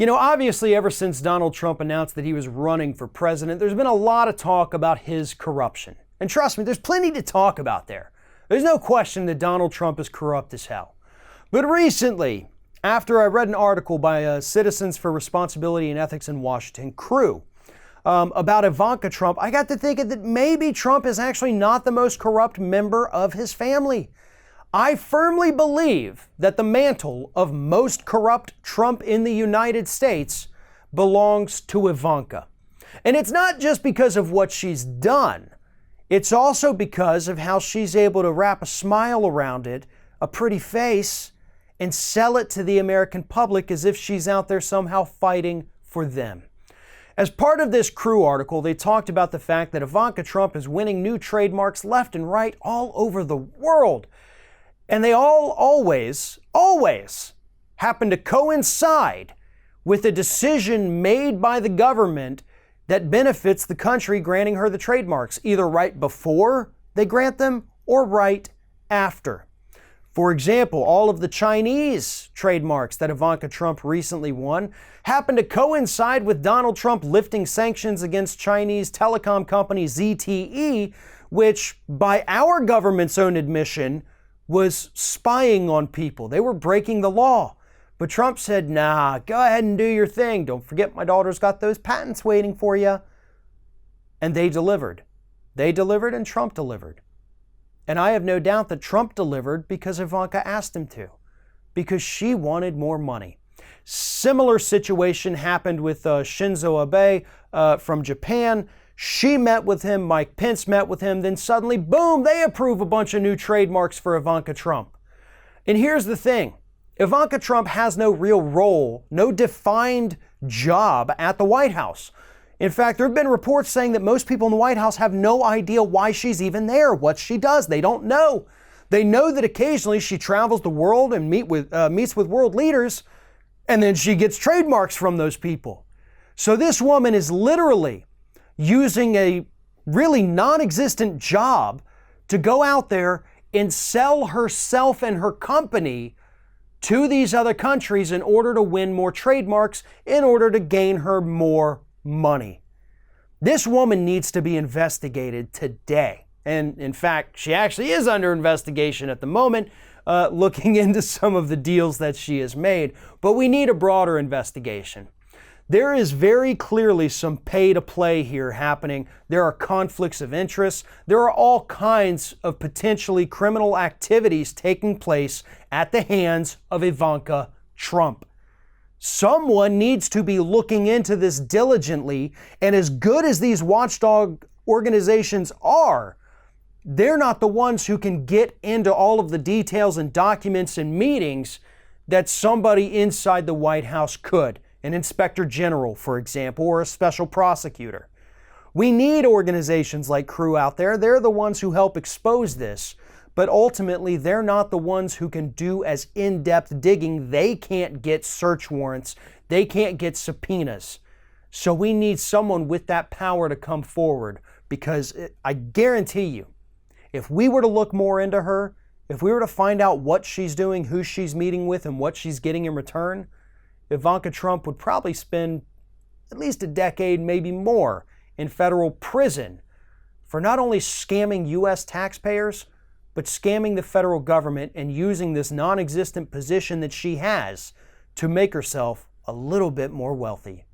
Obviously, ever since Donald Trump announced that he was running for president, there's been a lot of talk about his corruption. And trust me, there's plenty to talk about there. There's no question that Donald Trump is corrupt as hell. But recently, after I read an article by Citizens for Responsibility and Ethics in Washington, CREW, about Ivanka Trump, I got to thinking that maybe Trump is actually not the most corrupt member of his family. I firmly believe that the mantle of most corrupt Trump in the United States belongs to Ivanka. And it's not just because of what she's done. It's also because of how she's able to wrap a smile around it, a pretty face, and sell it to the American public as if she's out there somehow fighting for them. As part of this CREW article, they talked about the fact that Ivanka Trump is winning new trademarks left and right all over the world. And they all always happen to coincide with a decision made by the government that benefits the country granting her the trademarks, either right before they grant them or right after. For example, all of the Chinese trademarks that Ivanka Trump recently won happen to coincide with Donald Trump lifting sanctions against Chinese telecom company ZTE, which by our government's own admission was spying on people. They were breaking the law. But Trump said, nah, go ahead and do your thing. Don't forget my daughter's got those patents waiting for you. And they delivered. They delivered and Trump delivered. And I have no doubt that Trump delivered because Ivanka asked him to, because she wanted more money. Similar situation happened with Shinzo Abe from Japan. She met with him, Mike Pence met with him, then suddenly, boom, they approve a bunch of new trademarks for Ivanka Trump. And here's the thing. Ivanka Trump has no real role, no defined job at the White House. In fact, there have been reports saying that most people in the White House have no idea why she's even there, what she does. They don't know. They know that occasionally she travels the world and meets with world leaders, and then she gets trademarks from those people. So this woman is literally using a really non-existent job to go out there and sell herself and her company to these other countries in order to win more trademarks, in order to gain her more money. This woman needs to be investigated today. And in fact, she actually is under investigation at the moment, looking into some of the deals that she has made. But we need a broader investigation. There is very clearly some pay to play here happening. There are conflicts of interest. There are all kinds of potentially criminal activities taking place at the hands of Ivanka Trump. Someone needs to be looking into this diligently, and as good as these watchdog organizations are, they're not the ones who can get into all of the details and documents and meetings that somebody inside the White House could. An inspector general, for example, or a special prosecutor. We need organizations like CREW out there. They're the ones who help expose this, but ultimately they're not the ones who can do as in-depth digging. They can't get search warrants. They can't get subpoenas. So we need someone with that power to come forward, because I guarantee you, if we were to look more into her, if we were to find out what she's doing, who she's meeting with, and what she's getting in return, Ivanka Trump would probably spend at least a decade, maybe more, in federal prison for not only scamming U.S. taxpayers, but scamming the federal government and using this non-existent position that she has to make herself a little bit more wealthy.